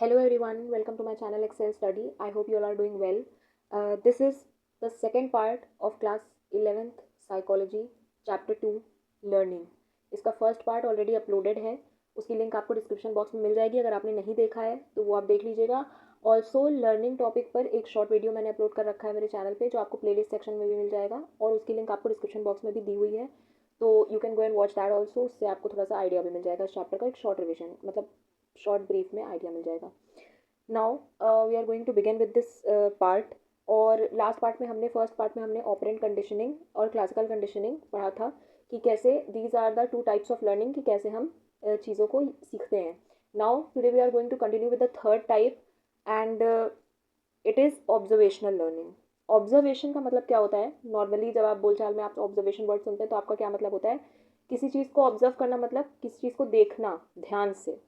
Hello everyone, welcome to my channel Excel Study. I hope you all are doing well. This is the second part of class 11th Psychology Chapter 2 Learning. इसका first part already uploaded है, उसकी link आपको description box में मिल जाएगी. अगर आपने नहीं देखा है तो वो आप देख लीजिएगा. ऑल्सो लर्निंग टॉपिक पर एक शॉर्ट वीडियो मैंने अपलोड कर रखा है मेरे चैनल पे, जो आपको प्लेलिस्ट सेक्शन में भी मिल जाएगा और उसकी लिंक आपको डिस्क्रिप्शन बॉक्स में भी दी हुई है. तो you can go and watch that also. उससे आपको थोड़ा सा आइडिया भी मिल जाएगा इस चैप्टर का, एक शॉर्ट रिविजन मतलब शॉर्ट ब्रीफ में आइडिया मिल जाएगा. Now we are going to begin with this part. और लास्ट पार्ट में हमने फर्स्ट पार्ट में हमने ऑपरेंट कंडीशनिंग और क्लासिकल कंडीशनिंग पढ़ा था कि कैसे these are the two types of learning, कि कैसे हम चीज़ों को सीखते हैं. Now today we are going to continue with the third type and it is observational learning. Observation का मतलब क्या होता है? नॉर्मली जब आप बोलचाल में आप ऑब्जर्वेशन वर्ड सुनते हैं तो आपका क्या मतलब होता है? किसी चीज़ को ऑब्जर्व करना, मतलब किसी चीज़ को देखना ध्यान से,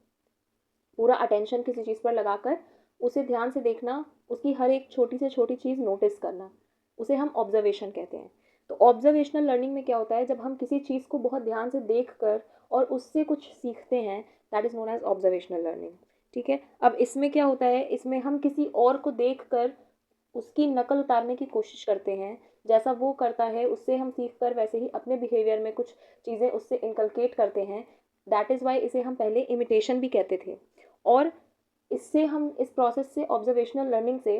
पूरा अटेंशन किसी चीज़ पर लगाकर उसे ध्यान से देखना, उसकी हर एक छोटी से छोटी चीज़ नोटिस करना, उसे हम ऑब्जर्वेशन कहते हैं. तो ऑब्जर्वेशनल लर्निंग में क्या होता है? जब हम किसी चीज़ को बहुत ध्यान से देख कर और उससे कुछ सीखते हैं, that is known as observational learning. ठीक है. अब इसमें क्या होता है? इसमें हम किसी और को देख कर उसकी नकल उतारने की कोशिश करते हैं. जैसा वो करता है उससे हम सीख कर वैसे ही अपने बिहेवियर में कुछ चीज़ें उससे इनकलकेट करते हैं. दैट इज़ वाई इसे हम पहले इमिटेशन भी कहते थे. और इससे हम इस प्रोसेस से, ऑब्जर्वेशनल लर्निंग से,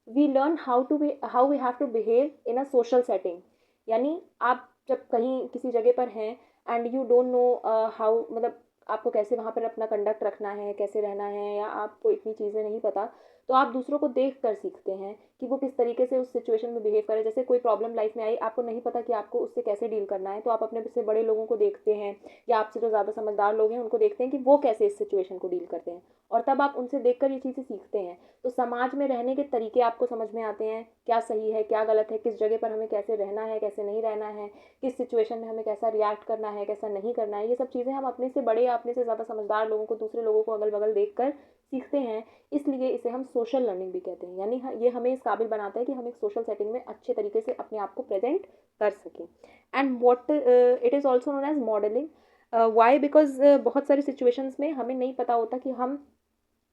we learn how we have to behave in a social setting. यानी आप जब कहीं किसी जगह पर हैं and you don't know how, मतलब आपको कैसे वहाँ पर अपना कंडक्ट रखना है, कैसे रहना है, या आपको इतनी चीज़ें नहीं पता, तो आप दूसरों को देख कर सीखते हैं कि वो किस तरीके से उस सिचुएशन में बिहेव करे. जैसे कोई प्रॉब्लम लाइफ में आई, आपको नहीं पता कि आपको उससे कैसे डील करना है, तो आप अपने से बड़े लोगों को देखते हैं या आपसे जो ज़्यादा समझदार लोग हैं उनको देखते हैं कि वो कैसे इस सिचुएशन को डील करते हैं, और तब आप उनसे देखकर ये चीज़ें सीखते हैं. तो समाज में रहने के तरीके आपको समझ में आते हैं, क्या सही है क्या गलत है, किस जगह पर हमें कैसे रहना है कैसे नहीं रहना है, किस सिचुएशन में हमें कैसा रिएक्ट करना है कैसा नहीं करना है. ये सब चीज़ें हम अपने से बड़े या अपने से ज़्यादा समझदार लोगों को, दूसरे लोगों को अगल बगल देख कर सीखते हैं. इसलिए इसे हम सोशल लर्निंग भी कहते हैं. यानी ये हमें इस काबिल बनाता है कि हम एक सोशल सेटिंग में अच्छे तरीके से अपने आप को प्रेजेंट कर सकें. And what it is also known as modelling. Why? Because बहुत सारी सिचुएशंस में हमें नहीं पता होता कि हम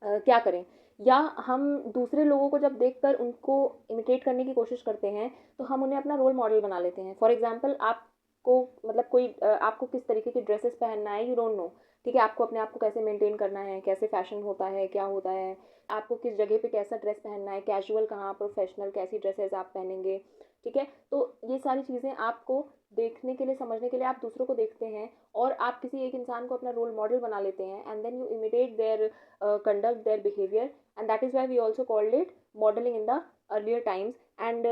क्या करें, या हम दूसरे लोगों को जब देखकर उनको इमिटेट करने की कोशिश करते हैं तो हम उन्हें अपना रोल मॉडल बना लेते हैं. फॉर एग्जाम्पल, आपको मतलब कोई आपको किस तरीके की ड्रेसेस पहनना है, यू डोंट नो. ठीक है. आपको अपने आप को कैसे मेंटेन करना है, कैसे फैशन होता है, क्या होता है, आपको किस जगह पे कैसा ड्रेस पहनना है, कैजुअल कहाँ, प्रोफेशनल, कैसी ड्रेसेस आप पहनेंगे. ठीक है. तो ये सारी चीज़ें आपको देखने के लिए, समझने के लिए आप दूसरों को देखते हैं और आप किसी एक इंसान को अपना रोल मॉडल बना लेते हैं, and then you imitate their conduct their behavior, and that is why we also called it modeling in the earlier times. and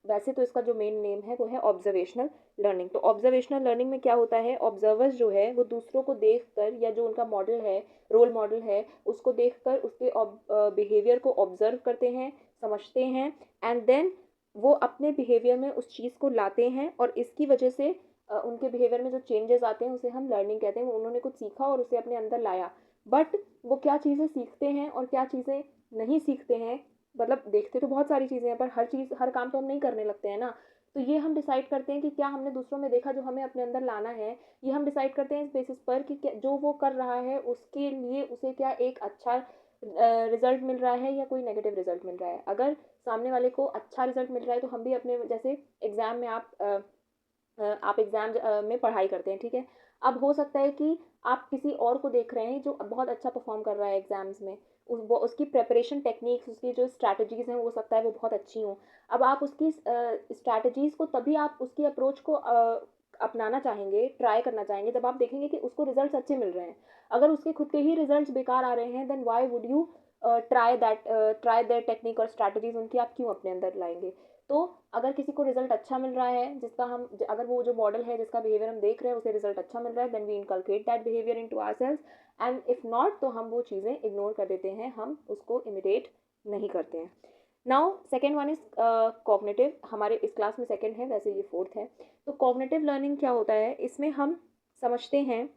वैसे तो इसका जो मेन नेम है वो है ऑब्जर्वेशनल लर्निंग. तो ऑब्जर्वेशनल लर्निंग में क्या होता है? ऑब्जर्वर्स जो है वो दूसरों को देखकर, या जो उनका मॉडल है, रोल मॉडल है, उसको देखकर उसके बिहेवियर को ऑब्जर्व करते हैं, समझते हैं, एंड देन वो अपने बिहेवियर में उस चीज़ को लाते हैं, और इसकी वजह से उनके बिहेवियर में जो चेंजेस आते हैं उसे हम लर्निंग कहते हैं. वो उन्होंने कुछ सीखा और उसे अपने अंदर लाया. बट वो क्या चीज़ें सीखते हैं और क्या चीज़ें नहीं सीखते हैं, मतलब देखते तो बहुत सारी चीज़ें हैं पर हर चीज़, हर काम तो हम नहीं करने लगते हैं ना. तो ये हम डिसाइड करते हैं कि क्या हमने दूसरों में देखा जो हमें अपने अंदर लाना है. ये हम डिसाइड करते हैं इस बेसिस पर कि जो वो कर रहा है उसके लिए उसे क्या एक अच्छा रिजल्ट मिल रहा है या कोई नेगेटिव रिजल्ट मिल रहा है. अगर सामने वाले को अच्छा रिजल्ट मिल रहा है तो हम भी अपने, जैसे एग्ज़ाम में आप एग्ज़ाम में पढ़ाई करते हैं. ठीक है. अब हो सकता है कि आप किसी और को देख रहे हैं जो बहुत अच्छा परफॉर्म कर रहा है एग्ज़ाम्स में, वो उसकी प्रिपरेशन टेक्निक्स, उसकी जो स्ट्रैटेजीज़ हैं, हो सकता है वो बहुत अच्छी हों. अब आप उसकी स्ट्रैटेजीज़ को, तभी आप उसकी अप्रोच को अपनाना चाहेंगे, ट्राई करना चाहेंगे, जब आप देखेंगे कि उसको रिजल्ट्स अच्छे मिल रहे हैं. अगर उसके खुद के ही रिजल्ट्स बेकार आ रहे हैं, then why would you try that technique और स्ट्रैटेजीज उनकी आप क्यों अपने अंदर लाएंगे. तो अगर किसी को रिजल्ट अच्छा मिल रहा है, जिसका हम, अगर वो जो मॉडल है जिसका बिहेवियर हम देख रहे हैं उसे रिजल्ट अच्छा मिल रहा है, then we inculcate that behaviour into ourselves. And if not, तो हम वो चीज़ें इग्नोर कर देते हैं, हम उसको इमिटेट नहीं करते हैं. Now second one is cognitive. हमारे इस क्लास में सेकेंड है, वैसे ये फोर्थ है. तो कॉग्निटिव लर्निंग क्या होता है? इसमें हम समझते हैं,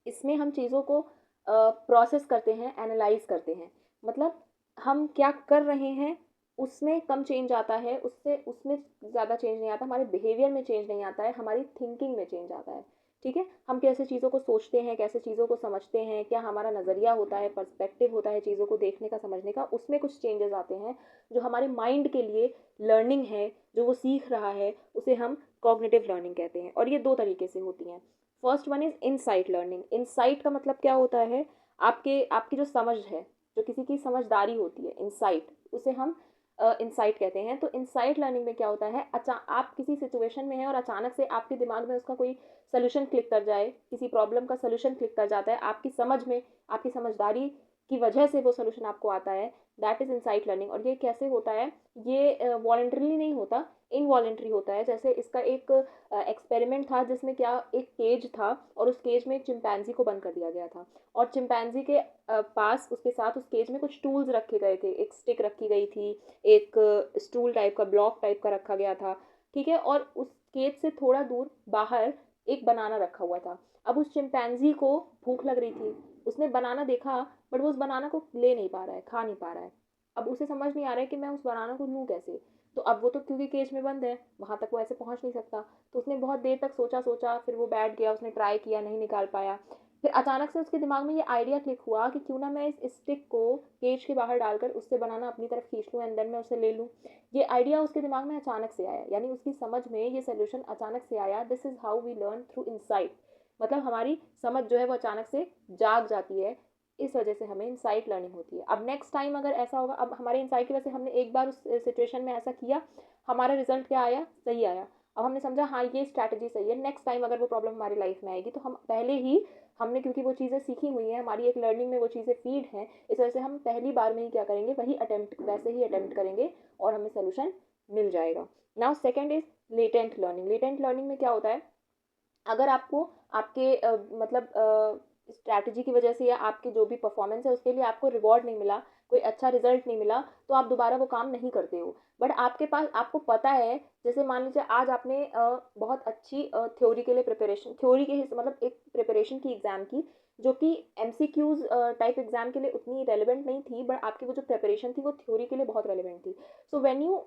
इसमें हम चीज़ों को प्रोसेस करते हैं, एनालाइज करते हैं. मतलब हम क्या कर रहे हैं उसमें कम चेंज आता है, उससे उसमें ज़्यादा चेंज नहीं आता, हमारे बिहेवियर में चेंज नहीं आता है, हमारी थिंकिंग में चेंज आता है. ठीक है, हम कैसे चीज़ों को सोचते हैं, कैसे चीज़ों को समझते हैं, क्या हमारा नज़रिया होता है, पर्सपेक्टिव होता है चीज़ों को देखने का, समझने का, उसमें कुछ चेंजेस आते हैं जो हमारे माइंड के लिए लर्निंग है, जो वो सीख रहा है, उसे हम कॉग्निटिव लर्निंग कहते हैं। और ये दो तरीके से होती हैं। First one is insight learning. Insight का मतलब क्या होता है, आपकी जो समझ है, जो किसी की समझदारी होती है, इनसाइट, उसे हम इंसाइट कहते हैं। तो इंसाइट लर्निंग में क्या होता है, आप किसी सिचुएशन में हैं और अचानक से आपके दिमाग में उसका कोई सोल्यूशन क्लिक कर जाए, किसी प्रॉब्लम का सोल्यूशन क्लिक कर जाता है, आपकी समझ में, आपकी समझदारी की वजह से वो सोल्यूशन आपको आता है, दैट इज़ इंसाइट लर्निंग। और ये कैसे होता है, ये वॉलेंटरीली नहीं होता, इनवॉलेंट्री होता है। जैसे इसका एक एक्सपेरिमेंट था जिसमें क्या, एक केज था और उस केज में एक चिंपैंजी को बंद कर दिया गया था, और चिंपैंजी के पास, उसके साथ उस केज में कुछ टूल्स रखे गए थे, एक स्टिक रखी गई थी, एक स्टूल टाइप का, ब्लॉक टाइप का रखा गया था, ठीक है। और उस केज से थोड़ा दूर बाहर एक बनाना रखा हुआ था। अब उस चिंपैंजी को भूख लग रही थी, उसने बनाना देखा, बट वो उस बनाना को ले नहीं पा रहा है, खा नहीं पा रहा है। अब उसे समझ नहीं आ रहा है कि मैं उस बनाना को लूँ कैसे। तो अब वो तो क्योंकि केज में बंद है, वहाँ तक वो ऐसे पहुँच नहीं सकता। तो उसने बहुत देर तक सोचा सोचा, फिर वो बैठ गया, उसने ट्राई किया, नहीं निकाल पाया। फिर अचानक से उसके दिमाग में ये आइडिया क्लिक हुआ कि क्यों ना मैं इस स्टिक को केज के बाहर डालकर उससे बनाना अपनी तरफ खींच लूँ, एंड देन मैं उसे ले लूँ। ये आइडिया उसके दिमाग में अचानक से आया, यानी उसकी समझ में ये सोल्यूशन अचानक से आया। This is how we learn, through insight. मतलब हमारी समझ जो है वो अचानक से जाग जाती है, इस वजह से हमें इंसाइट लर्निंग होती है। अब नेक्स्ट टाइम अगर ऐसा होगा, अब हमारे इंसाइट की वजह से हमने एक बार उस सिचुएशन में ऐसा किया, हमारा रिजल्ट क्या आया, सही आया। अब हमने समझा हाँ ये स्ट्रैटेजी सही है, नेक्स्ट टाइम अगर वो प्रॉब्लम हमारी लाइफ में आएगी तो हम पहले ही, हमने क्योंकि वो चीज़ें सीखी हुई हैं, हमारी एक लर्निंग में वो चीज़ें फीड हैं, इस वजह से हम पहली बार में ही क्या करेंगे, वही अटेम्प्ट, वैसे ही अटेम्प्ट करेंगे और हमें सोल्यूशन मिल जाएगा। Now second is latent learning. Latent learning में क्या होता है, अगर आपको आपके मतलब स्ट्रैटेजी की वजह से या आपकी जो भी परफॉर्मेंस है उसके लिए आपको रिवॉर्ड नहीं मिला, कोई अच्छा रिजल्ट नहीं मिला, तो आप दोबारा वो काम नहीं करते हो। बट आपके पास, आपको पता है, जैसे मान लीजिए आज आपने बहुत अच्छी थ्योरी के लिए प्रिपरेशन, थ्योरी के मतलब एक प्रिपरेशन की एग्ज़ाम की, जो कि एमसीक्यूज टाइप एग्जाम के लिए उतनी रेलिवेंट नहीं थी, बट आपकी वो जो प्रिपरेशन थी वो थ्योरी के लिए बहुत रेलिवेंट थी। So when you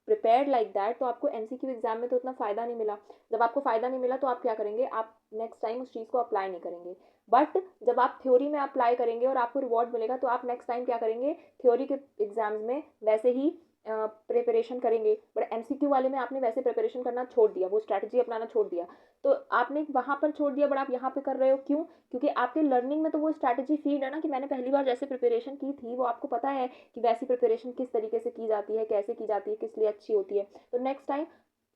prepared like that, तो आपको एमसीक्यू एग्जाम में तो उतना फ़ायदा नहीं मिला। जब आपको फ़ायदा नहीं मिला तो आप क्या करेंगे, आप नेक्स्ट टाइम उस चीज़ को अप्लाई नहीं करेंगे। बट जब आप थ्योरी में अप्लाई करेंगे और आपको रिवॉर्ड मिलेगा, तो आप नेक्स्ट टाइम क्या करेंगे, थ्योरी के एग्जाम्स में वैसे ही प्रिपरेशन करेंगे। बट एमसीक्यू वाले में आपने वैसे प्रिपरेशन करना छोड़ दिया, वो स्ट्रैटेजी अपनाना छोड़ दिया। तो आपने वहाँ पर छोड़ दिया, बट आप यहाँ पे कर रहे हो, क्यों? क्योंकि आपके लर्निंग में तो वो स्ट्रैटेजी फीड है ना, कि मैंने पहली बार जैसे प्रिपरेशन की थी, वो आपको पता है कि वैसी प्रिपरेशन किस तरीके से की जाती है, कैसे की जाती है, किस लिए अच्छी होती है। तो नेक्स्ट टाइम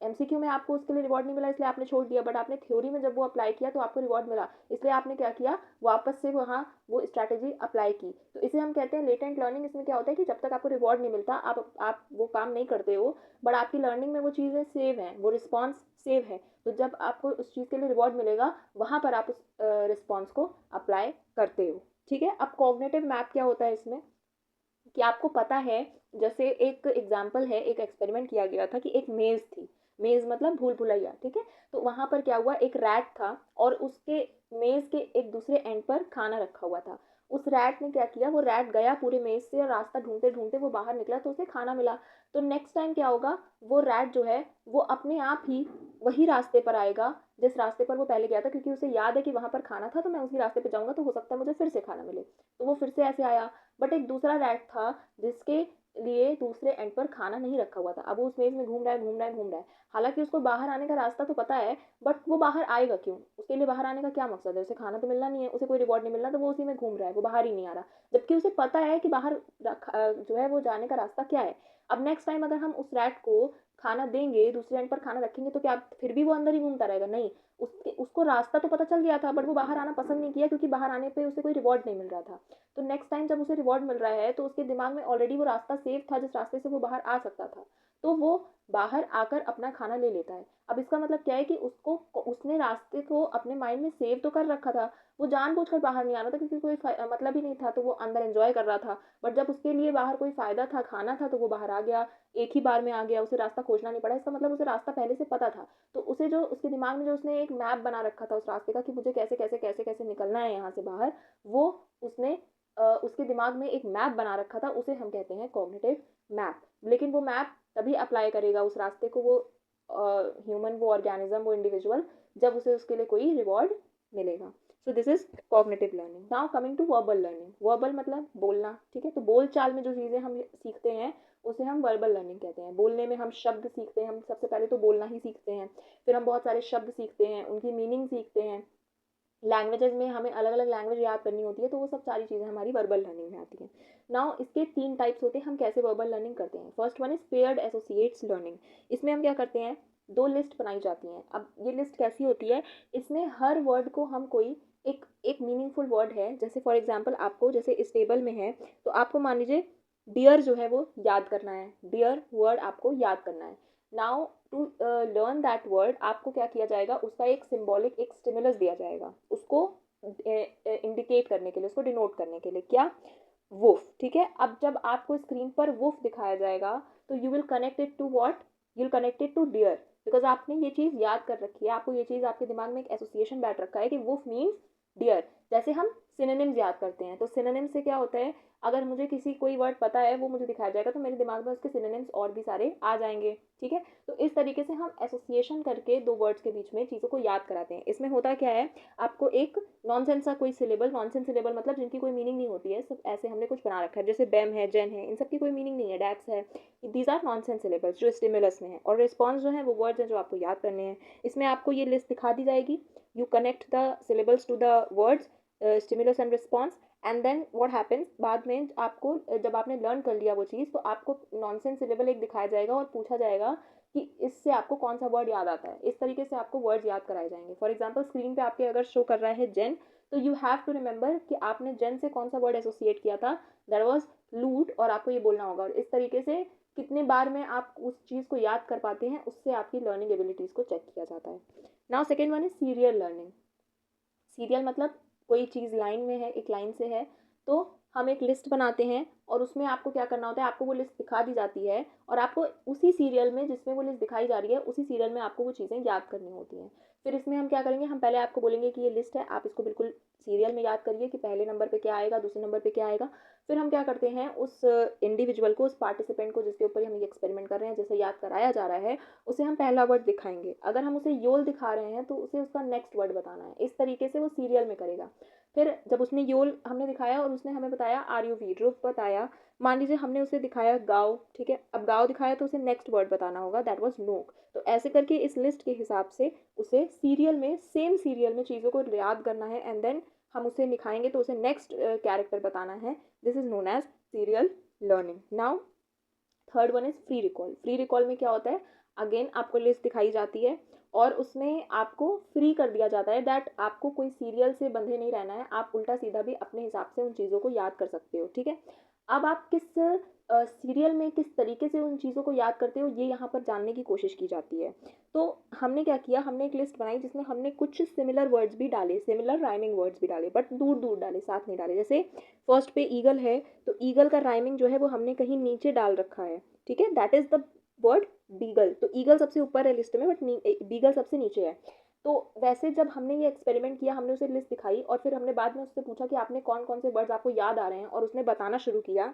एमसीक्यू में आपको उसके लिए रिवॉर्ड नहीं मिला, इसलिए आपने छोड़ दिया, बट आपने थ्योरी में जब वो अप्लाई किया तो आपको रिवॉर्ड मिला, इसलिए आपने क्या किया, वापस से वहाँ वो स्ट्रैटेजी अप्लाई की। तो इसे हम कहते हैं लेटेंट लर्निंग। इसमें क्या होता है कि जब तक आपको रिवॉर्ड नहीं मिलता, आप वो काम नहीं करते हो, बट आपकी लर्निंग में वो चीज़ें सेव हैं, वो रिस्पॉन्स सेव है। तो जब आपको उस चीज़ के लिए रिवॉर्ड मिलेगा, वहाँ पर आप उस रिस्पॉन्स को अप्लाई करते हो। ठीक है। अब कॉग्निटिव मैप क्या होता है इसमें, कि आपको पता है, जैसे एक एग्जाम्पल है, एक एक्सपेरिमेंट किया गया था कि एक मेज़ थी, मेज़ मतलब भूल भुलैया, ठीक है। तो वहाँ पर क्या हुआ, एक रैट था और उसके मेज़ के एक दूसरे एंड पर खाना रखा हुआ था। उस रैट ने क्या किया, वो रैट गया पूरे मेज़ से और रास्ता ढूंढते ढूंढते वो बाहर निकला, तो उसे खाना मिला। तो नेक्स्ट टाइम क्या होगा, वो रैट जो है वो अपने आप ही वही रास्ते पर आएगा जिस रास्ते पर वो पहले गया था, क्योंकि उसे याद है कि वहाँ पर खाना था, तो मैं उसी रास्ते पर जाऊँगा तो हो सकता है मुझे फिर से खाना मिले। तो वो फिर से ऐसे आया। बट एक दूसरा रैट था जिसके लिए दूसरे एंड पर खाना नहीं रखा हुआ था। अब वो उस मेज में घूम रहा है, घूम रहा है, घूम रहा है, हालांकि उसको बाहर आने का रास्ता तो पता है, बट वो बाहर आएगा क्यों, उसके लिए बाहर आने का क्या मकसद है, उसे खाना तो मिलना नहीं है, उसे कोई रिवॉर्ड नहीं मिलना, तो वो उसी में घूम रहा है, वो बाहर ही नहीं आ रहा, जबकि उसे पता है कि बाहर जो है वो जाने का रास्ता क्या है। अब नेक्स्ट टाइम अगर हम उस रैट को खाना देंगे, दूसरे एंड पर खाना रखेंगे, तो क्या फिर भी वो अंदर ही घूमता रहेगा? नहीं, उसको रास्ता तो पता चल गया था, बट वो बाहर आना पसंद नहीं किया, क्योंकि बाहर आने पे उसे कोई रिवॉर्ड नहीं मिल रहा था। तो नेक्स्ट टाइम जब उसे रिवॉर्ड मिल रहा है, तो उसके दिमाग में ऑलरेडी वो रास्ता सेफ था जिस रास्ते से वो बाहर आ सकता था, तो वो बाहर आकर अपना खाना ले लेता है। अब इसका मतलब क्या है कि उसने रास्ते को अपने माइंड में सेव तो कर रखा था, वो जानबूझकर बाहर नहीं आ रहा था क्योंकि कोई मतलब ही नहीं था, तो वो अंदर एंजॉय कर रहा था। बट जब उसके लिए बाहर कोई फायदा था, खाना था, तो वो बाहर आ गया, एक ही बार में आ गया, उसे रास्ता खोजना नहीं पड़ा। इसका मतलब उसे रास्ता पहले से पता था। तो उसे जो उसके दिमाग में जो उसने एक मैप बना रखा था उस रास्ते का, कि मुझे कैसे कैसे कैसे कैसे निकलना है यहाँ से बाहर, वो उसने उसके दिमाग में एक मैप बना रखा था, उसे हम कहते हैं कॉग्निटिव मैप। लेकिन वो मैप तभी अप्लाई करेगा उस रास्ते को, वो ह्यूमन, वो ऑर्गेनिज्म, वो इंडिविजुअल, जब उसे उसके लिए कोई रिवॉर्ड मिलेगा। So this is cognitive learning. Now coming to verbal learning. Verbal मतलब बोलना, ठीक है। तो बोल चाल में जो चीज़ें हम सीखते हैं उसे हम वर्बल लर्निंग कहते हैं। बोलने में हम शब्द सीखते हैं, हम सबसे पहले तो बोलना ही सीखते हैं, फिर हम बहुत सारे शब्द सीखते हैं, उनकी मीनिंग सीखते हैं। लैंग्वेजेस में हमें अलग अलग लैंग्वेज याद करनी होती है, तो वो सब सारी चीज़ें हमारी वर्बल लर्निंग में आती हैं। नाउ इसके 3 टाइप्स होते हैं, हम कैसे वर्बल लर्निंग करते हैं। First one is paired associates learning. इसमें हम क्या करते हैं, 2 लिस्ट बनाई जाती हैं। अब ये लिस्ट कैसी होती है, इसमें हर वर्ड को हम कोई एक एक मीनिंगफुल वर्ड है, जैसे फॉर एग्जाम्पल आपको, जैसे इस टेबल में है, तो आपको मान लीजिए डियर जो है वो याद करना है, डियर वर्ड आपको याद करना है। Now to learn that word आपको क्या किया जाएगा, उसका एक सिंबॉलिक एक स्टिमुलस दिया जाएगा, उसको इंडिकेट करने के लिए, उसको डिनोट करने के लिए, क्या, वुफ, ठीक है। अब जब आपको स्क्रीन पर वुफ दिखाया जाएगा तो you will connect it to what, you will connect it to deer, because आपने ये चीज़ याद कर रखी है, आपको ये चीज़ आपके दिमाग में एक एसोसिएशन बैठ रखा है कि वुफ मीन्स डियर। जैसे हम सिनोनिम्स याद करते हैं, तो सिनोनिम से क्या होता है, अगर मुझे किसी कोई वर्ड पता है वो मुझे दिखाया जाएगा तो मेरे दिमाग में उसके सिनोनिम्स और भी सारे आ जाएंगे, ठीक है। तो इस तरीके से हम एसोसिएशन करके 2 वर्ड्स के बीच में चीज़ों को याद कराते हैं। इसमें होता क्या है, आपको एक नॉनसेंस का कोई सिलेबल, नॉनसेंस सिलेबल मतलब जिनकी कोई मीनिंग नहीं होती है, सब ऐसे हमने कुछ बना रखा है, जैसे बेम है, जेन है, इन सब की कोई मीनिंग नहीं है, डैक्स है, दीज आर नॉनसेंस सिलेबल्स जो स्टिमुलस में है। और रिस्पॉन्स जो है वो वर्ड्स हैं जो आपको याद करने हैं। इसमें आपको ये लिस्ट दिखा दी जाएगी, you connect the syllables to the words, stimulus and response, and then what happens, बाद में आपको जब आपने लर्न कर लिया वो चीज़, तो आपको नॉनसेंस सिलेबल एक दिखाया जाएगा और पूछा जाएगा कि इससे आपको कौन सा वर्ड याद आता है। इस तरीके से आपको वर्ड्स याद कराए जाएंगे। फॉर एग्जाम्पल स्क्रीन पे आपके अगर शो कर रहा है जेन, तो यू हैव टू रिमेंबर कि आपने जेन से कौन सा वर्ड एसोसिएट किया था, दैट वाज लूट, और आपको ये बोलना होगा। और इस तरीके से कितने बार में आप उस चीज़ को याद कर पाते हैं, उससे आपकी लर्निंग एबिलिटीज़ को चेक किया जाता है। Now second one is serial learning. Serial मतलब कोई चीज़ लाइन में है, एक लाइन से है, तो हम एक लिस्ट बनाते हैं और उसमें आपको क्या करना होता है, आपको वो लिस्ट दिखा दी जाती है और आपको उसी सीरियल में जिसमें वो लिस्ट दिखाई जा रही है उसी सीरियल में आपको वो चीज़ें याद करनी होती हैं। फिर इसमें हम क्या करेंगे, हम पहले आपको बोलेंगे कि ये लिस्ट है, आप इसको बिल्कुल सीरियल में याद करिए कि पहले नंबर पे क्या आएगा, दूसरे नंबर पे क्या आएगा। फिर हम क्या करते हैं, उस इंडिविजुअल को, उस पार्टिसिपेंट को जिसके ऊपर हम ये एक्सपेरिमेंट कर रहे हैं, जैसे याद कराया जा रहा है, उसे हम पहला वर्ड दिखाएंगे। अगर हम उसे योल दिखा रहे हैं तो उसे उसका नेक्स्ट वर्ड बताना है। इस तरीके से वो सीरियल में करेगा। फिर जब उसने योल हमने दिखाया और उसने हमें बताया आर यू वी, ड्रुव बताया, मान लीजिए हमने उसे दिखाया गाँव, ठीक है। अब गाँव दिखाया तो उसे नेक्स्ट वर्ड बताना होगा, दैट वाज नोक। तो ऐसे करके इस लिस्ट के हिसाब से उसे सीरियल में, सेम सीरियल में चीज़ों को याद करना है, एंड देन हम उसे लिखाएंगे तो उसे नेक्स्ट कैरेक्टर बताना है। This is known as serial learning. Now third one is free recall. Free recall में क्या होता है, अगेन आपको लिस्ट दिखाई जाती है और उसमें आपको फ्री कर दिया जाता है, दैट आपको कोई सीरियल से बंधे नहीं रहना है, आप उल्टा सीधा भी अपने हिसाब से उन चीज़ों को याद कर सकते हो, ठीक है। अब आप किस सीरियल में किस तरीके से उन चीज़ों को याद करते हो, ये यहाँ पर जानने की कोशिश की जाती है। तो हमने क्या किया, हमने एक लिस्ट बनाई जिसमें हमने कुछ सिमिलर वर्ड्स भी डाले, सिमिलर राइमिंग वर्ड्स भी डाले, बट दूर दूर डाले, साथ नहीं डाले। जैसे फर्स्ट पे ईगल है, तो ईगल का राइमिंग जो है वो हमने कहीं नीचे डाल रखा है, ठीक है, that is the word beagle. तो ईगल सबसे ऊपर है लिस्ट में, बट बीगल सबसे नीचे है। तो वैसे जब हमने ये एक्सपेरिमेंट किया, हमने उसे लिस्ट दिखाई और फिर हमने बाद में उससे पूछा कि आपने कौन कौन से वर्ड्स आपको याद आ रहे हैं, और उसने बताना शुरू किया,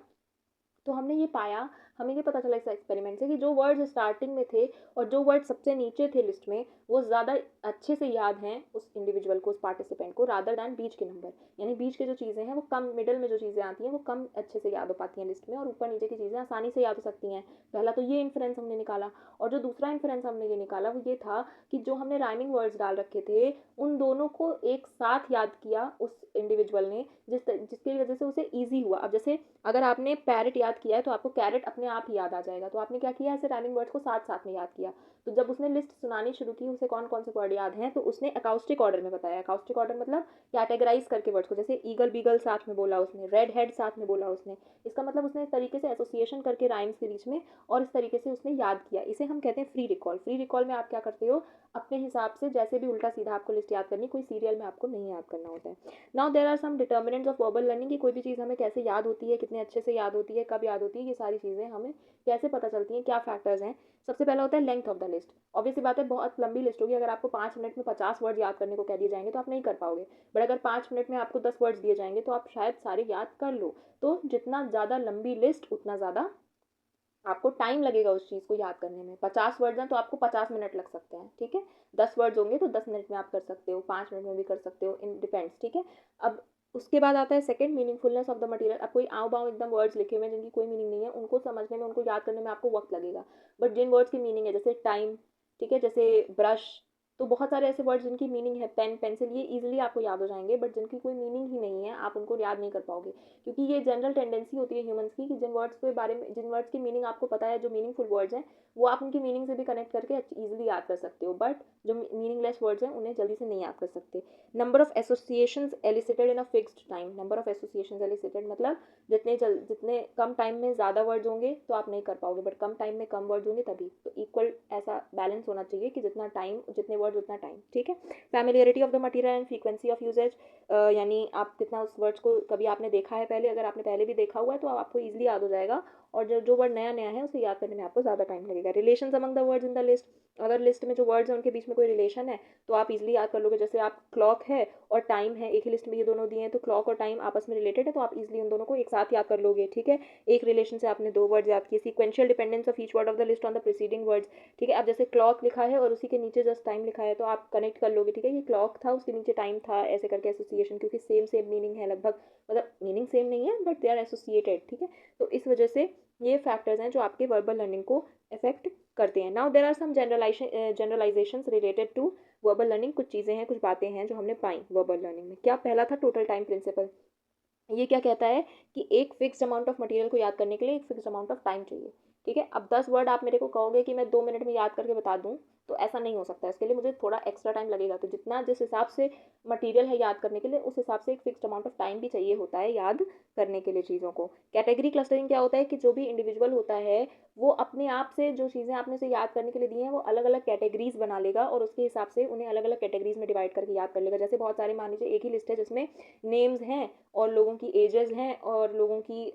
तो हमने ये पाया, हमें ये पता चला इस एक्सपेरिमेंट से कि जो वर्ड्स स्टार्टिंग में थे और जो वर्ड सबसे नीचे थे लिस्ट में, वो ज़्यादा अच्छे से याद हैं उस इंडिविजुअल को, उस पार्टिसिपेंट को, रादर दैन बीच के नंबर। यानी बीच के जो चीज़ें हैं वो कम, मिडल में जो चीज़ें आती हैं वो कम अच्छे से याद हो पाती हैं लिस्ट में, और ऊपर नीचे की चीज़ें आसानी से याद हो सकती हैं। पहला तो ये इन्फ्रेंस हमने निकाला। और जो दूसरा इन्फ्रेंस हमने ये निकाला वो ये था कि जो हमने राइमिंग वर्ड्स डाल रखे थे उन दोनों को एक साथ याद किया उस इंडिविजुअल ने, जिसकी वजह से उसे ईजी हुआ। अब जैसे अगर आपने पैरेट याद किया है तो आपको कैरेट अपने आप ही याद आ जाएगा, तो आपने क्या किया, ऐसे राइमिंग वर्ड्स को साथ साथ में याद किया। तो जब उसने लिस्ट सुनानी शुरू की, उसे कौन कौन से वर्ड याद हैं, तो उसने अकाउस्टिक ऑर्डर में बताया। अकाउस्टिक ऑर्डर मतलब कैटेगराइज करके वर्ड्स को, जैसे ईगल बीगल साथ में बोला उसने, रेड हेड साथ में बोला उसने। इसका मतलब उसने इस तरीके से एसोसिएशन करके राइम्स के बीच में, और इस तरीके से उसने याद किया। इसे हम कहते हैं फ्री रिकॉल। फ्री रिकॉल में आप क्या करते हो, अपने हिसाब से जैसे भी उल्टा सीधा आपको लिस्ट याद करनी, कोई सीरियल में आपको नहीं याद करना होता है। Now there are some determinants of verbal learning, कि कोई भी चीज़ हमें कैसे याद होती है, कितने अच्छे से याद होती है, कब याद होती है, ये सारी चीज़ें हमें कैसे पता चलती हैं, क्या फैक्टर्स हैं। सबसे पहला होता है length of the list. Obvious सी बात है, बहुत लंबी लिस्ट होगी, अगर आपको 5 मिनट में 50 वर्ड याद करने को कह दिए जाएंगे तो आप नहीं कर पाओगे। बट अगर 5 मिनट में आपको 10 वर्ड्स दिए जाएंगे तो आप शायद सारे याद कर लो। तो जितना ज़्यादा लंबी लिस्ट उतना ज़्यादा आपको टाइम लगेगा उस चीज़ को याद करने में। 50 वर्ड्स हैं तो आपको 50 मिनट लग सकते हैं, ठीक है। 10 वर्ड्स होंगे तो 10 मिनट में आप कर सकते हो, 5 मिनट में भी कर सकते हो, इन डिपेंड्स, ठीक है। अब उसके बाद आता है second, meaningfulness of the material. अब कोई आव बाव एकदम वर्ड्स लिखे हुए हैं जिनकी कोई मीनिंग नहीं है, उनको समझने में, उनको याद करने में आपको वक्त लगेगा। बट जिन वर्ड्स की मीनिंग है, जैसे टाइम, ठीक है, जैसे ब्रश, तो बहुत सारे ऐसे वर्ड्स जिनकी मीनिंग है, पेन, पेंसिल, ये इजीली आपको याद हो जाएंगे। बट जिनकी कोई मीनिंग ही नहीं है, आप उनको याद नहीं कर पाओगे, क्योंकि ये जनरल टेंडेंसी होती है ह्यूमंस की कि जिन वर्ड्स के बारे में, जिन वर्ड्स की मीनिंग आपको पता है, जो मीनिंगफुल वर्ड्स हैं, वो आप उनकी मीनिंग से भी कनेक्ट करके ईजिली याद कर सकते हो। बट जो मीनिंगलेस वर्ड्स हैं उन्हें जल्दी से नहीं याद कर सकते। Number of associations elicited in a fixed time. Number of associations elicited मतलब जितने कम टाइम में ज़्यादा वर्ड्स होंगे तो आप नहीं कर पाओगे, बट कम टाइम में कम वर्ड्स होंगे तभी। तो इक्वल ऐसा बैलेंस होना चाहिए कि जितना टाइम, जितने वर्ड्स उतना टाइम, ठीक है। Familiarity of the material and frequency of usage, यानी आप कितना उस वर्ड्स को कभी आपने देखा है पहले, अगर आपने पहले भी देखा हुआ है तो आपको ईजिली याद हो जाएगा। और जो वर्ड नया नया है उसे याद करने में आपको ज़्यादा टाइम लगेगा। Relation among the words in the list, अगर लिस्ट में जो वर्ड्स हैं उनके बीच में कोई रिलेशन है तो आप इजीली याद कर लोगे। जैसे आप क्लॉक है और टाइम है, एक ही लिस्ट में ये दोनों दिए हैं, तो क्लॉक और टाइम आपस में रिलेटेड है, तो आप इजीली उन दोनों को एक साथ याद कर लोगे, ठीक है। एक रिलेशन से आपने दो वर्ड्स याद किए। Sequential dependence of each word of the list on the preceding words, ठीक है। अब जैसे क्लॉक लिखा है और उसी के नीचे जस्ट टाइम लिखा है, तो आप कनेक्ट कर लोगे, ठीक है, ये क्लॉक था, उसके नीचे टाइम था, ऐसे करके एसोसिएशन, क्योंकि सेम सेम मीनिंग है लगभग, मतलब मीनिंग सेम नहीं है बट दे आर एसोसिएटेड, ठीक है। तो इस वजह से ये फैक्टर्स हैं जो आपके वर्बल लर्निंग को अफेक्ट करते हैं। Now there are some generalisations related to verbal learning. कुछ चीज़ें हैं, कुछ बातें हैं जो हमने पाई वर्बल लर्निंग में। क्या? पहला था टोटल टाइम प्रिंसिपल। ये क्या कहता है कि एक फिक्स्ड अमाउंट ऑफ मटेरियल को याद करने के लिए एक फिक्स्ड अमाउंट ऑफ टाइम चाहिए, ठीक है। अब 10 वर्ड आप मेरे को कहोगे कि मैं 2 मिनट में याद करके बता दूं, तो ऐसा नहीं हो सकता। इसके लिए मुझे थोड़ा एक्स्ट्रा टाइम लगेगा। तो जितना जिस हिसाब से मटेरियल है याद करने के लिए, उस हिसाब से एक फिक्स्ड अमाउंट ऑफ टाइम भी चाहिए होता है याद करने के लिए चीज़ों को। कैटेगरी क्लस्टरिंग क्या होता है कि जो भी इंडिविजुअल होता है वो अपने आप से जो चीज़ें आपने उसे याद करने के लिए दी हैं वो अलग अलग कैटेगरीज बना लेगा और उसके हिसाब से उन्हें अलग अलग कैटेगरीज में डिवाइड करके याद कर लेगा। जैसे बहुत सारे, मान लीजिए एक ही लिस्ट है जिसमें नेम्स हैं और लोगों की एजेस हैं और लोगों की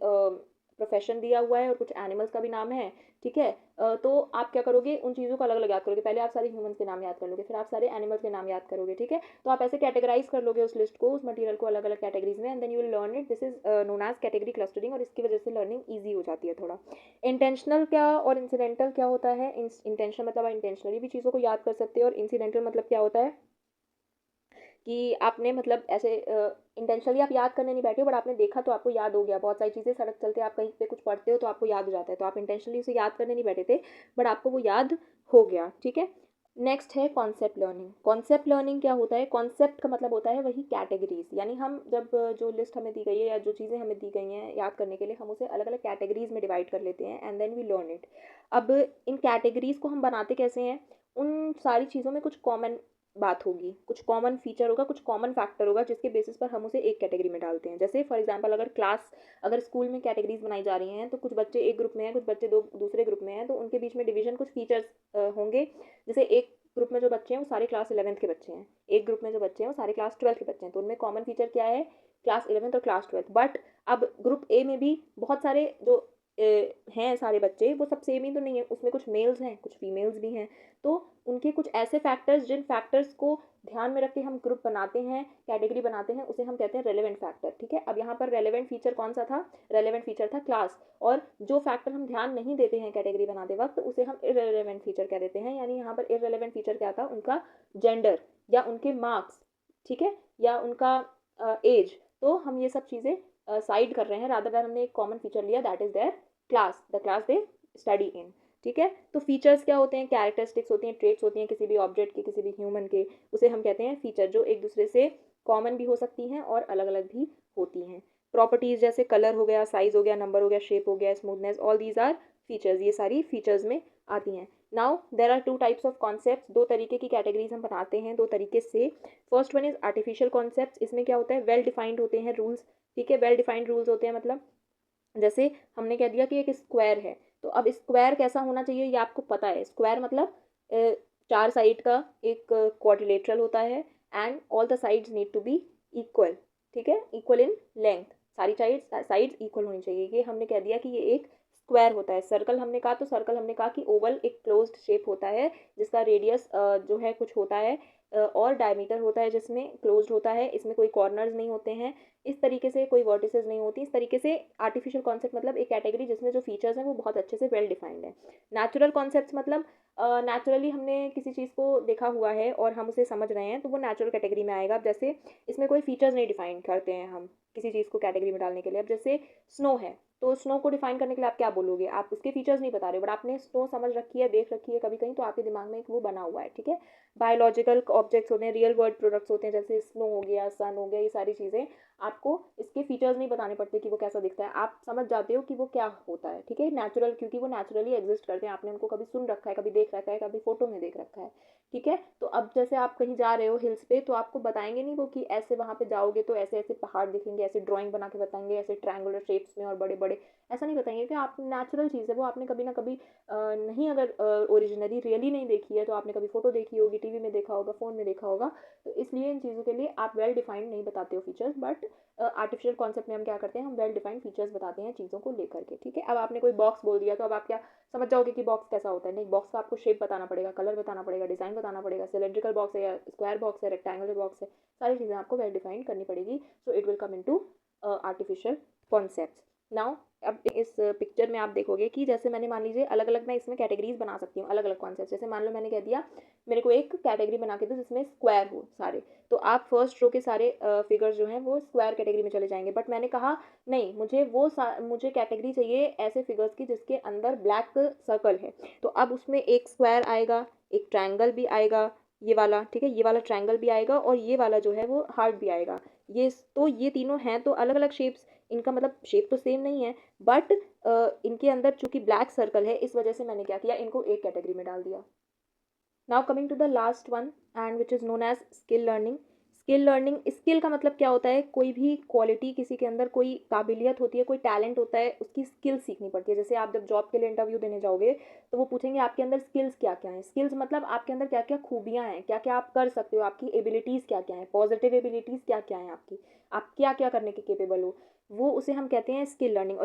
प्रोफेशन दिया हुआ है और कुछ एनिमल्स का भी नाम है, ठीक है। तो आप क्या करोगे, उन चीज़ों को अलग अलग याद करोगे। पहले आप सारे ह्यूमंस के नाम याद कर लोगे, फिर आप सारे एनिमल्स के नाम याद करोगे, ठीक है। तो आप ऐसे कैटेगराइज कर लोगे उस लिस्ट को, उस मटेरियल को अलग अलग कैटेगरीज में, and then you will learn it. This is known as category clustering, और इसकी वजह से लर्निंग ईजी हो जाती है थोड़ा। इंटेंशनल क्या और इंसिडेंटल क्या होता है? इंटेंशनल मतलब आप इंटेंशनली भी चीज़ों को याद कर सकते हो, और इंसिडेंटल मतलब क्या होता है कि आपने मतलब ऐसे इंटेंशनली आप याद करने नहीं बैठे हो, बट आपने देखा तो आपको याद हो गया। बहुत सारी चीज़ें सड़क चलते आप कहीं पे कुछ पढ़ते हो तो आपको याद हो जाता है, तो आप इंटेंशनली उसे याद करने नहीं बैठे थे बट आपको वो याद हो गया, ठीक है। नेक्स्ट है कॉन्सेप्ट लर्निंग। कॉन्सेप्ट लर्निंग क्या होता है? कॉन्सेप्ट का मतलब होता है वही कैटेगरीज, यानी हम जब जो लिस्ट हमें दी गई है या जो चीज़ें हमें दी गई हैं याद करने के लिए, हम उसे अलग अलग कैटेगरीज में डिवाइड कर लेते हैं and then we learn it. अब इन कैटेगरीज को हम बनाते कैसे हैं? उन सारी चीज़ों में कुछ कॉमन बात होगी, कुछ कॉमन फीचर होगा, कुछ कॉमन फैक्टर होगा जिसके बेसिस पर हम उसे एक कैटेगरी में डालते हैं। जैसे फॉर एग्जांपल अगर स्कूल में कैटेगरीज बनाई जा रही हैं तो कुछ बच्चे एक ग्रुप में हैं, कुछ बच्चे दूसरे ग्रुप में हैं, तो उनके बीच में डिवीजन कुछ फीचर्स होंगे। जैसे एक ग्रुप में जो बच्चे हैं वो सारे क्लास 11th के बच्चे हैं, एक ग्रुप में जो बच्चे हैं वो सारे क्लास 12th के बच्चे हैं, तो उनमें कॉमन फीचर क्या है? क्लास 11th और क्लास 12th। बट अब ग्रुप ए में भी बहुत सारे जो हैं सारे बच्चे, वो सब सेम ही तो नहीं है, उसमें कुछ मेल्स हैं कुछ फीमेल्स भी हैं। तो उनके कुछ ऐसे फैक्टर्स, जिन फैक्टर्स को ध्यान में रख के हम ग्रुप बनाते हैं, कैटेगरी बनाते हैं, उसे हम कहते हैं रेलेवेंट फैक्टर, ठीक है। अब यहाँ पर रेलेवेंट फीचर कौन सा था? रेलेवेंट फीचर था क्लास। और जो फैक्टर हम ध्यान नहीं देते हैं कैटेगरी बनाते वक्त, उसे हम इररेलेवेंट फीचर कह देते हैं। यानी यहाँ पर इररेलेवेंट फीचर क्या था? उनका जेंडर या उनके मार्क्स, ठीक है, या उनका एज। तो हम ये सब चीज़ें साइड कर रहे हैं, रादर दैन हमने एक कॉमन फीचर लिया, that is their class, the class they study in, ठीक है। तो फीचर्स क्या होते हैं? कैरेक्टरिस्टिक्स होती हैं, ट्रेट्स होती हैं किसी भी ऑब्जेक्ट के, किसी भी ह्यूमन के, उसे हम कहते हैं फीचर, जो एक दूसरे से कॉमन भी हो सकती हैं और अलग अलग भी होती हैं। प्रॉपर्टीज जैसे कलर हो गया, साइज हो गया, नंबर हो गया, शेप हो गया, smoothness, all these are features, ये सारी फीचर्स में आती हैं। Now there are two types of concept, दो तरीके की कैटेगरीज हम बनाते हैं दो तरीके से। First one is artificial concept. इसमें क्या होता है? वेल डिफाइंड होते हैं रूल्स, ठीक है। वेल डिफाइंड रूल्स होते हैं मतलब जैसे हमने कह दिया कि एक स्क्वायर है, तो अब स्क्वायर कैसा होना चाहिए ये आपको पता है। स्क्वायर मतलब 4 साइड का एक क्वाड्रिलेटरल होता है and all the sides need to be equal, ठीक है, इक्वल इन लेंथ, सारी साइड्स इक्वल होनी चाहिए। ये हमने कह दिया कि ये एक स्क्वायर होता है। सर्कल हमने कहा तो सर्कल हमने कहा कि ओवल एक क्लोज्ड शेप होता है जिसका रेडियस जो है कुछ होता है और डायमीटर होता है जिसमें क्लोज्ड होता है, इसमें कोई कॉर्नर्स नहीं होते हैं। इस तरीके से कोई वर्टिसेस नहीं होती। इस तरीके से आर्टिफिशियल कॉन्सेप्ट मतलब एक कैटेगरी जिसमें जो फीचर्स हैं वो बहुत अच्छे से वेल डिफाइंड है। नेचुरल कॉन्सेप्ट्स मतलब नेचुरली हमने किसी चीज़ को देखा हुआ है और हम उसे समझ रहे हैं तो वो नेचुरल कैटेगरी में आएगा। अब जैसे इसमें कोई फीचर्स नहीं डिफाइन करते हैं हम किसी चीज़ को कैटेगरी में डालने के लिए। अब जैसे स्नो है तो स्नो को डिफाइन करने के लिए आप क्या बोलोगे, आप उसके फीचर्स नहीं बता रहे हो बट आपने स्नो समझ रखी है, देख रखी है कभी कहीं, तो आपके दिमाग में एक वो बना हुआ है, ठीक है। बायोलॉजिकल ऑब्जेक्ट्स होते हैं, रियल वर्ल्ड प्रोडक्ट्स होते हैं, जैसे स्नो हो गया, सन हो गया, ये सारी चीज़ें आपको इसके फीचर्स नहीं बताने पड़ते कि वो कैसा दिखता है, आप समझ जाते हो कि वो क्या होता है, ठीक है। नेचुरल, क्योंकि वो नेचुरली एग्जिस्ट करते हैं, आपने उनको कभी सुन रखा है, कभी देख रखा है, कभी फोटो में देख रखा है, ठीक है। तो अब जैसे आप कहीं जा रहे हो हिल्स पे तो आपको बताएंगे नहीं वो कि ऐसे वहाँ पे जाओगे तो ऐसे ऐसे पहाड़ दिखेंगे, ऐसे ड्राइंग बना के बताएंगे, ऐसे ट्रायंगुलर शेप्स में और बड़े बड़े, ऐसा नहीं बताएंगे कि आप नेचुरल चीज़ है वो आपने कभी ना कभी नहीं, अगर ओरिजिनली रियली नहीं देखी है तो आपने कभी फोटो देखी होगी, टीवी में देखा होगा, फ़ोन में देखा होगा। तो इसलिए इन चीज़ों के लिए आप वेल डिफाइंड नहीं बताते हो फीचर्स, बट आर्टिफिशियल कॉन्सेप्ट में हम क्या करते हैं, हम वेल डिफाइंड फीचर्स बताते हैं चीज़ों को लेकर के, ठीक है। अब आपने कोई बॉक्स बोल दिया तो अब आप क्या समझ जाओगे कि बॉक्स कैसा होता है, नहीं, बॉक्स का आपको शेप बताना पड़ेगा, कलर बताना पड़ेगा, डिज़ाइन बताना पड़ेगा, सिलेंड्रिकल बॉक्स है या स्क्वायर बॉक्स है, रेक्टेंगुलर बॉक्स है, सारी चीज़ें आपको वेल डिफाइंड करनी पड़ेगी। So it will come in to artificial concept. Now अब इस पिक्चर में आप देखोगे कि जैसे मैंने मान लीजिए अलग अलग मैं इसमें कैटेगरीज बना सकती हूँ, अलग अलग कॉन्सेप्ट। जैसे मान लो मैंने कह दिया मेरे को एक कैटेगरी बना के दो जिसमें स्क्वायर हो सारे, तो आप फर्स्ट रो के सारे फिगर्स जो हैं वो स्क्वायर कैटेगरी में चले जाएंगे। बट मैंने कहा नहीं, मुझे कैटेगरी चाहिए ऐसे फिगर्स की जिसके अंदर ब्लैक सर्कल है, तो अब उसमें एक स्क्वायर आएगा, एक ट्रायंगल भी आएगा, ये वाला, ठीक है, ये वाला ट्रायंगल भी आएगा और ये वाला जो है वो हार्ट भी आएगा। ये तीनों हैं तो अलग अलग शेप्स, इनका मतलब शेप तो सेम नहीं है बट इनके अंदर चूंकि ब्लैक सर्कल है इस वजह से मैंने क्या किया, इनको एक कैटेगरी में डाल दिया। Now coming to the last one and which is known as skill learning. Skill learning, skill का मतलब क्या होता है, कोई भी क्वालिटी, किसी के अंदर कोई काबिलियत होती है, कोई टैलेंट होता है, उसकी स्किल सीखनी पड़ती है। जैसे आप जब जॉब के लिए इंटरव्यू देने जाओगे तो वो पूछेंगे आपके अंदर स्किल्स क्या क्या हैं। स्किल्स मतलब आपके अंदर क्या क्या खूबियाँ हैं, क्या क्या आप कर सकते हो, आपकी एबिलिटीज़ क्या क्या हैं, पॉजिटिव एबिलिटीज़ क्या क्या हैं आपकी, आप क्या क्या करने के केपेबल हो, वो उसे हम कहते हैं स्किल लर्निंग।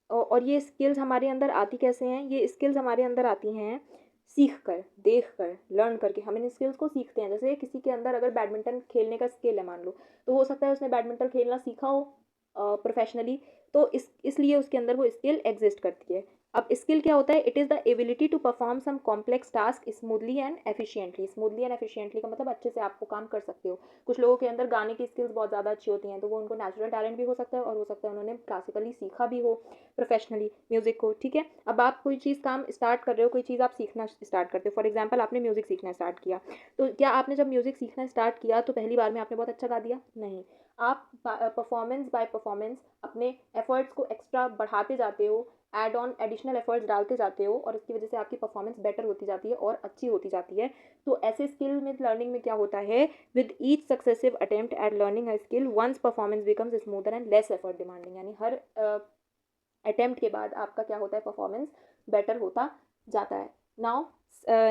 और ये स्किल्स हमारे अंदर आती कैसे हैं, ये स्किल्स हमारे अंदर आती हैं सीख कर, देख कर, लर्न करके हम इन स्किल्स को सीखते हैं। जैसे किसी के अंदर अगर बैडमिंटन खेलने का स्किल है मान लो, तो हो सकता है उसने बैडमिंटन खेलना सीखा हो प्रोफेशनली, तो इसलिए उसके अंदर वो स्किल एग्जिस्ट करती है। अब स्किल क्या होता है, it is the ability to perform some complex task smoothly and efficiently. Smoothly and efficiently का मतलब अच्छे से आपको काम कर सकते हो। कुछ लोगों के अंदर गाने की स्किल्स बहुत ज़्यादा अच्छी होती हैं तो वो उनको नेचुरल टैलेंट भी हो सकता है और हो सकता है उन्होंने क्लासिकली सीखा भी हो प्रोफेशनली म्यूज़िक को, ठीक है। अब आप कोई चीज़ काम स्टार्ट कर रहे हो, कोई चीज़ आप सीखना स्टार्ट करते हो, फॉर एग्जांपल आपने म्यूज़िक सीखना स्टार्ट किया, तो क्या आपने जब म्यूज़िक सीखना स्टार्ट किया तो पहली बार में आपने बहुत अच्छा गा दिया? नहीं, आप परफॉर्मेंस बाय परफॉर्मेंस अपने एफर्ट्स को एक्स्ट्रा बढ़ाते जाते हो, ऐड ऑन एडिशनल एफर्ट्स डालते जाते हो और इसकी वजह से आपकी परफॉर्मेंस बेटर होती जाती है और अच्छी होती जाती है। तो ऐसे स्किल में लर्निंग में क्या होता है, with each successive attempt at learning a skill once performance becomes smoother and less effort demanding, यानी हर अटेम्प्ट के बाद आपका क्या होता है, परफॉर्मेंस बेटर होता जाता है। Now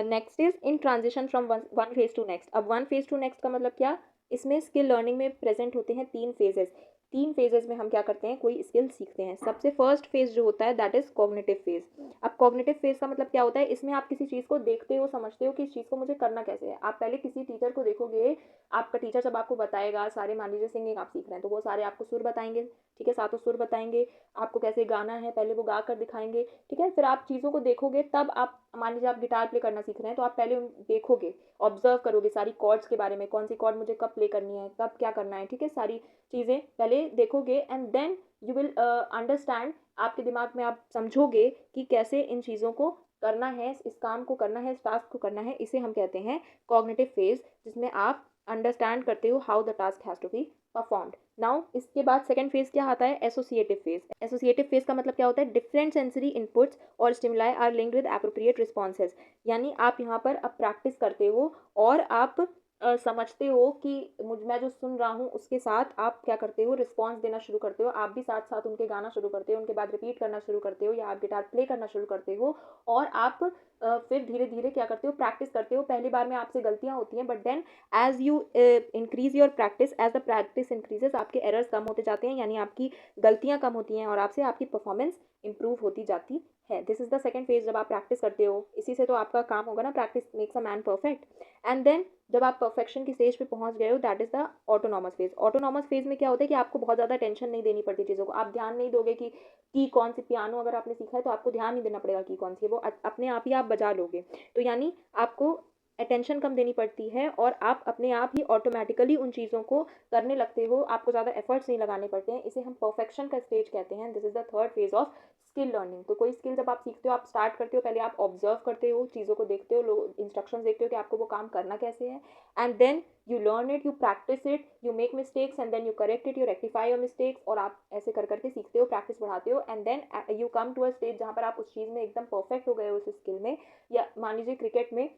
next is in transition from one phase two next. अब वन फेज टू नेक्स्ट का मतलब क्या, इसमें स्किल लर्निंग में प्रेजेंट होते हैं तीन फेजेस। तीन फेजेस में हम क्या करते हैं, कोई स्किल सीखते हैं। सबसे फर्स्ट फेज जो होता है दैट इज कॉग्निटिव फेज। अब कॉग्निटिव फेज का मतलब क्या होता है, इसमें आप किसी चीज़ को देखते हो, समझते हो कि इस चीज़ को मुझे करना कैसे है। आप पहले किसी टीचर को देखोगे, आपका टीचर जब आपको बताएगा, सारे मान लीजिए सिंगिंग आप सीख रहे हैं तो वो सारे आपको सुर बताएंगे, ठीक है, सातों सुर बताएंगे, आपको कैसे गाना है पहले वो गा कर दिखाएंगे, ठीक है। फिर आप चीज़ों को देखोगे, तब आप मान लीजिए आप गिटार प्ले करना सीख रहे हैं तो आप पहले देखोगे, ऑब्जर्व करोगे सारी कॉर्ड्स के बारे में, कौन सी कॉर्ड मुझे कब प्ले करनी है, कब क्या करना है, ठीक है, सारी चीज़ें पहले देखोगे and then you will understand. आपके दिमाग में आप समझोगे कि कैसे इन चीज़ों को करना है, इस काम को करना है, इस टास्क को करना है। इसे हम कहते हैं कॉग्निटिव फेज, जिसमें आप अंडरस्टैंड करते हो how the task has to be performed. Now इसके बाद सेकंड फेज क्या आता है, एसोसिएटिव फेज। एसोसिएटिव फेज का मतलब क्या होता है, डिफरेंट सेंसरी इनपुट्स और stimuli are linked with appropriate responses. यानी आप यहाँ पर अब प्रैक्टिस करते हो और आप समझते हो कि मैं जो सुन रहा हूँ उसके साथ आप क्या करते हो, रिस्पॉन्स देना शुरू करते हो, आप भी साथ साथ उनके गाना शुरू करते हो, उनके बाद रिपीट करना शुरू करते हो या आप गिटार प्ले करना शुरू करते हो और आप फिर धीरे धीरे क्या करते हो, प्रैक्टिस करते हो। पहली बार में आपसे गलतियाँ होती हैं but then as you increase your practice, as the practice increases आपके एरर्स कम होते जाते हैं, यानी आपकी गलतियाँ कम होती हैं और आपसे आपकी परफॉर्मेंस इंप्रूव होती जाती है। This is the second phase, जब आप प्रैक्टिस करते हो, इसी से तो आपका काम होगा ना, practice makes a man perfect. And then जब आप परफेक्शन की स्टेज पे पहुंच गए हो, that is the autonomous phase. Autonomous phase में क्या होता है कि आपको बहुत ज़्यादा टेंशन नहीं देनी पड़ती चीज़ों को, आप ध्यान नहीं दोगे कि कौन सी, पियानो अगर आपने सीखा है तो आपको ध्यान नहीं देना पड़ेगा कि कौन सी है, वो अपने आप ही आप बजा लोगे। तो यानी आपको अटेंशन कम देनी पड़ती है और आप अपने आप ही ऑटोमेटिकली उन चीज़ों को करने लगते हो, आपको ज़्यादा एफर्ट्स नहीं लगाने पड़ते हैं। इसे हम परफेक्शन का स्टेज कहते हैं। This is the third phase of skill learning. तो कोई स्किल जब आप सीखते हो, आप स्टार्ट करते हो, पहले आप ऑब्जर्व करते हो, चीज़ों को देखते हो, लोग इंस्ट्रक्शंस देखते हो कि आपको वो काम करना कैसे है, and then you learn it, you practice it, you make mistakes and then you correct it, you rectify your mistakes, और आप ऐसे कर करके सीखते हो, प्रैक्टिस बढ़ाते हो, and then you come to a stage जहाँ पर आप उस चीज़ में एकदम परफेक्ट हो गए हो उस स्किल में। या मान लीजिए क्रिकेट में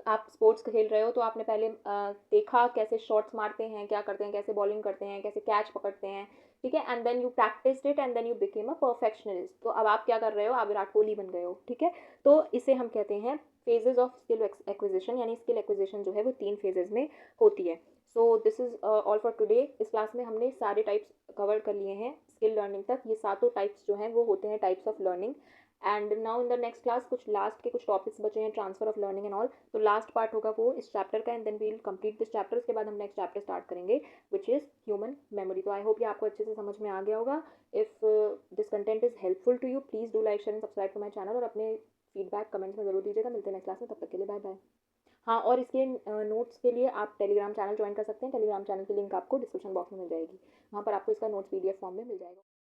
आप स्पोर्ट्स खेल रहे हो, तो आपने पहले देखा कैसे शॉट्स मारते हैं, क्या करते हैं, कैसे बॉलिंग करते हैं, कैसे कैच पकड़ते हैं, ठीक है, and then you practice it and then you became a perfectionist. तो अब आप क्या कर रहे हो, आप विराट कोहली बन गए हो, ठीक है। तो इसे हम कहते हैं फेजेस ऑफ स्किल एक्विजिशन, यानी स्किल एक्विजिशन जो है वो 3 फेजेस में होती है। So this is all for today. इस क्लास में हमने सारे टाइप्स कवर कर लिए हैं स्किल लर्निंग तक। ये सातों टाइप्स जो हैं वो होते हैं types of learning. And now in the next class कुछ लास्ट के कुछ टॉपिक्स बचे हैं, transfer of learning and all. तो लास्ट पार्ट होगा वो इस चैप्टर का, and then we will complete this chapter. उसके बाद हम नेक्स्ट चैप्टर स्टार्ट करेंगे विच इज़ ह्यूमन मेमोरी। तो आई होप ये आपको अच्छे से समझ में आ गया होगा। If this content is helpful to you, please do like share and subscribe to my channel, और अपने फीडबैक कमेंट्स में ज़रूर दीजिएगा। मिलते हैं नेक्स्ट क्लास में, तब तक के लिए बाय बाय। हाँ, और इसके नोट्स के लिए आप टेलीग्राम चैनल ज्वाइन कर सकते हैं। टेलीग्राम चैनल की लिंक आपको डिस्क्रिप्शन बॉक्स में मिल जाएगी, वहाँ पर आपको इसका नोट्स PDF फॉर्म में मिल जाएगा।